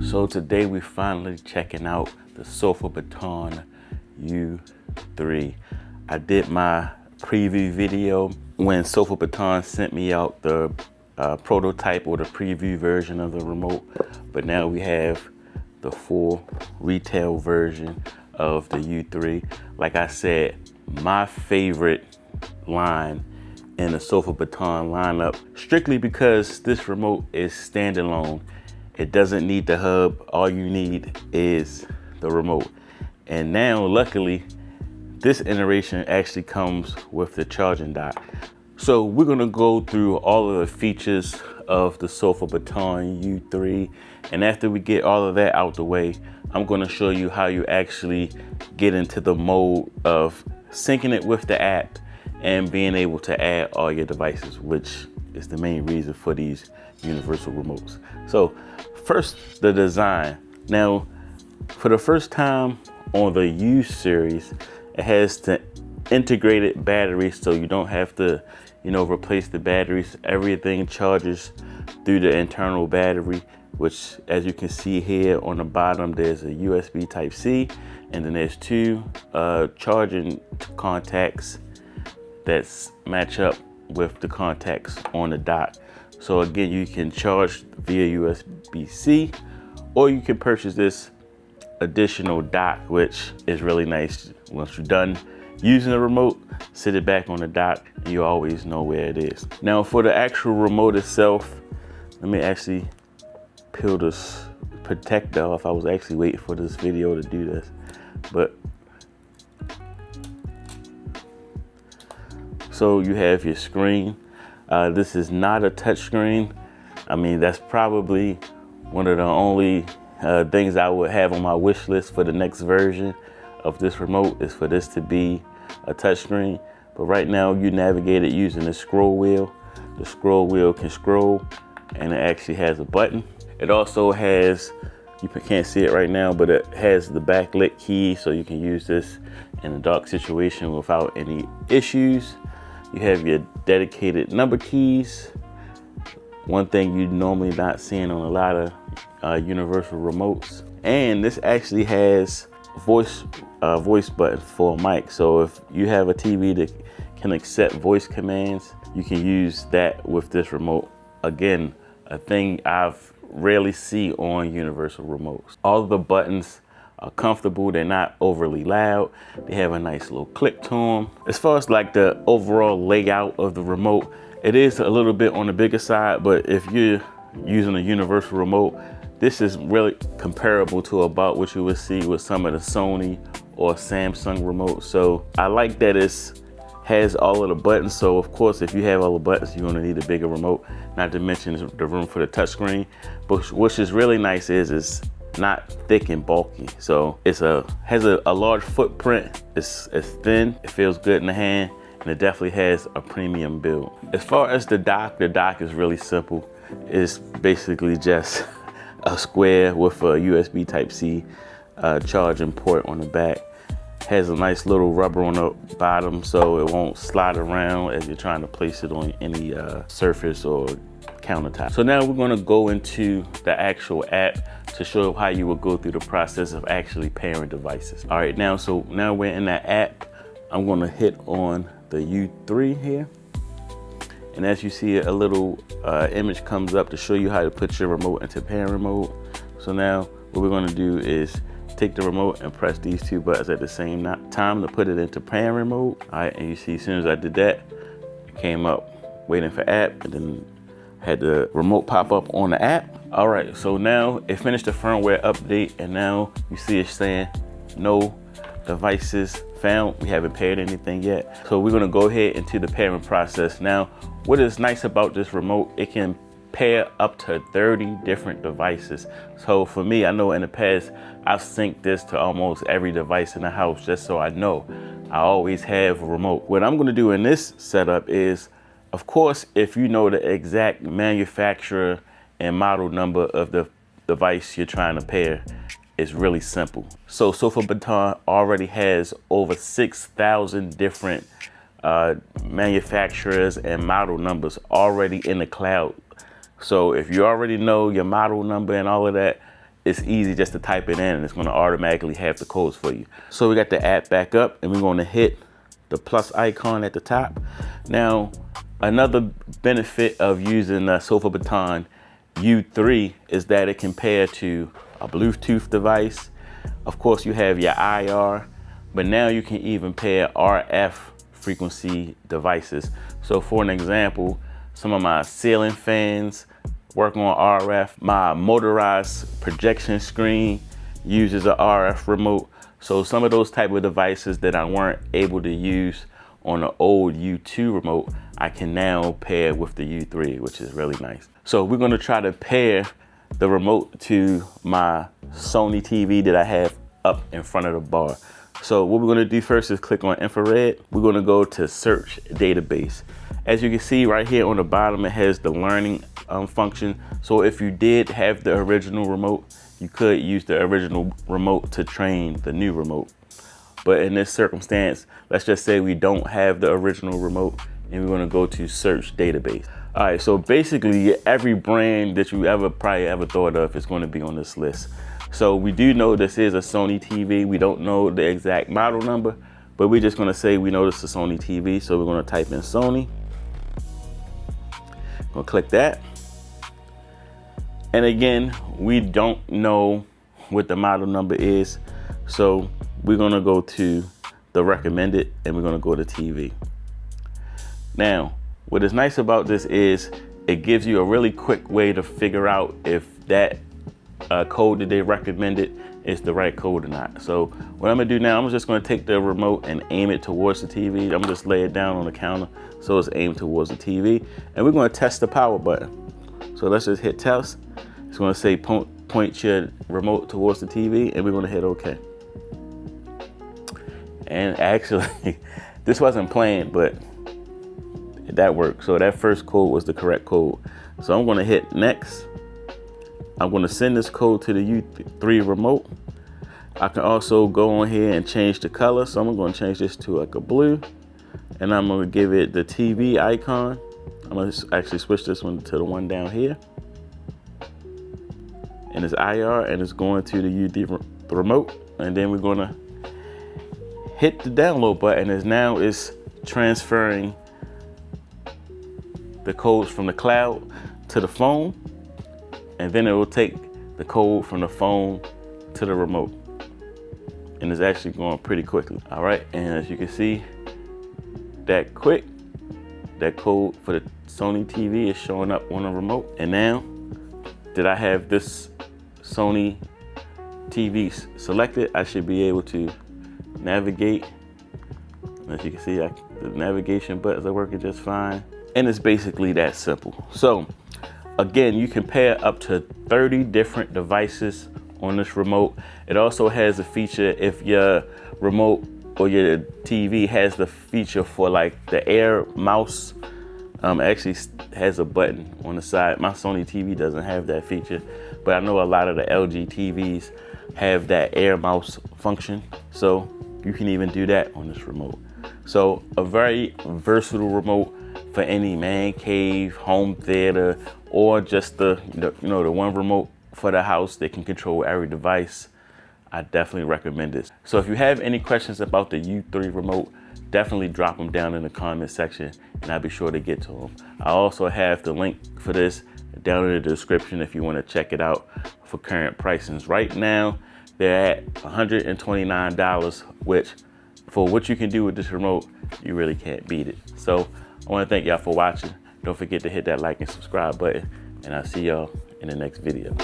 So today we're finally checking out the SofaBaton U3. I did my preview video when SofaBaton sent me out the prototype or the preview version of the remote, but now we have the full retail version of the U3. Like I said, my favorite line in the SofaBaton lineup, strictly because this remote is standalone. It doesn't need the hub. All you need is the remote. And now, luckily, this iteration actually comes with the charging dock. So we're gonna go through all of the features of the SofaBaton U3. And after we get all of that out the way, I'm gonna show you how you actually get into the mode of syncing it with the app and being able to add all your devices, which is the main reason for these universal remotes. So first, the design. Now, for the first time on the U series, it has the integrated battery, so you don't have to, replace the batteries. Everything charges through the internal battery, which, as you can see here on the bottom, there's a USB Type-C, and then there's two charging contacts that match up with the contacts on the dock. So again, you can charge via USB-C, or you can purchase this additional dock, which is really nice. Once you're done using the remote, sit it back on the dock and you always know where it is. Now for the actual remote itself, let me actually peel this protector off. I was actually waiting for this video to do this, but so you have your screen. This is not a touch screen. I mean, that's probably one of the only things I would have on my wish list for the next version of this remote, is for this to be a touch screen. But right now you navigate it using the scroll wheel. The scroll wheel can scroll, and it actually has a button. It also has, you can't see it right now, but it has the backlit key, so you can use this in a dark situation without any issues. You have your dedicated number keys. One thing you're normally not seeing on a lot of universal remotes. And this actually has voice button for a mic. So if you have a TV that can accept voice commands, you can use that with this remote. Again, a thing I've rarely see on universal remotes. All of the buttons are comfortable. They're not overly loud. They have a nice little click to them. As far as like the overall layout of the remote, it is a little bit on the bigger side, but if you're using a universal remote, this is really comparable to about what you would see with some of the Sony or Samsung remotes. So I like that it has all of the buttons. So of course, if you have all the buttons, you're gonna need a bigger remote, not to mention the room for the touchscreen. But what is really nice is it's not thick and bulky. So it has a large footprint. It's thin, it feels good in the hand, and it definitely has a premium build. As far as the dock is really simple. It's basically just a square with a USB Type-C charging port on the back. Has a nice little rubber on the bottom so it won't slide around as you're trying to place it on any surface or countertop. So now we're gonna go into the actual app to show how you would go through the process of actually pairing devices. All right, now we're in that app. I'm gonna hit on the U3 here. And as you see, a little image comes up to show you how to put your remote into pairing mode. So now what we're gonna do is take the remote and press these two buttons at the same time to put it into pairing mode. All right, and you see as soon as I did that, it came up waiting for app, and then had the remote pop up on the app. All right, so now it finished the firmware update, and now you see it saying no devices found. We haven't paired anything yet. So we're gonna go ahead into the pairing process. Now, what is nice about this remote, it can pair up to 30 different devices. So for me, I know in the past, I've synced this to almost every device in the house just so I know I always have a remote. What I'm gonna do in this setup is, of course, if you know the exact manufacturer and model number of the device you're trying to pair, it's really simple. So SofaBaton already has over 6,000 different manufacturers and model numbers already in the cloud. So if you already know your model number and all of that, it's easy just to type it in and it's gonna automatically have the codes for you. So we got the app back up and we're gonna hit the plus icon at the top. Now, another benefit of using the SofaBaton U3 is that it can pair to a Bluetooth device. Of course, you have your IR, but now you can even pair RF frequency devices. So for an example, some of my ceiling fans work on RF. My motorized projection screen uses a RF remote. So some of those type of devices that I weren't able to use on the old U2 remote, I can now pair with the U3, which is really nice. So we're gonna try to pair the remote to my Sony TV that I have up in front of the bar. So what we're gonna do first is click on infrared. We're gonna go to search database. As you can see right here on the bottom, it has the learning function. So if you did have the original remote, you could use the original remote to train the new remote. But in this circumstance, let's just say we don't have the original remote and we're gonna go to search database. All right, so basically every brand that you probably ever thought of is gonna be on this list. So we do know this is a Sony TV. We don't know the exact model number, but we're just gonna say we know this is a Sony TV. So we're gonna type in Sony. Gonna click that. And again, we don't know what the model number is. So we're gonna go to the recommended and we're gonna go to TV. Now, what is nice about this is it gives you a really quick way to figure out if that code that they recommended is the right code or not. So what I'm gonna do now, I'm just gonna take the remote and aim it towards the TV. I'm gonna just lay it down on the counter so it's aimed towards the TV. And we're gonna test the power button. So let's just hit test. It's gonna say point your remote towards the TV and we're gonna hit OK. And actually, this wasn't planned, but that worked. So that first code was the correct code. So I'm gonna hit next. I'm gonna send this code to the U3 remote. I can also go on here and change the color. So I'm gonna change this to like a blue and I'm gonna give it the TV icon. I'm gonna actually switch this one to the one down here. And it's IR and it's going to the U3 remote. And then we're gonna hit the download button as now it's transferring the codes from the cloud to the phone. And then it will take the code from the phone to the remote. And it's actually going pretty quickly. All right, and as you can see, that quick, that code for the Sony TV is showing up on the remote. And now that I have this Sony TV selected, I should be able to navigate. As you can see, the navigation buttons are working just fine. And it's basically that simple. So again, you can pair up to 30 different devices on this remote. It also has a feature if your remote or your TV has the feature for like the air mouse. It actually has a button on the side. My Sony TV doesn't have that feature, but I know a lot of the LG TVs have that air mouse function. So you can even do that on this remote. So a very versatile remote for any man cave, home theater, or just the one remote for the house that can control every device. I definitely recommend this. So if you have any questions about the U3 remote, definitely drop them down in the comment section and I'll be sure to get to them. I also have the link for this down in the description if you want to check it out for current pricings. Right now, they're at $129, which for what you can do with this remote, you really can't beat it. So I want to thank y'all for watching. Don't forget to hit that like and subscribe button, and I'll see y'all in the next video.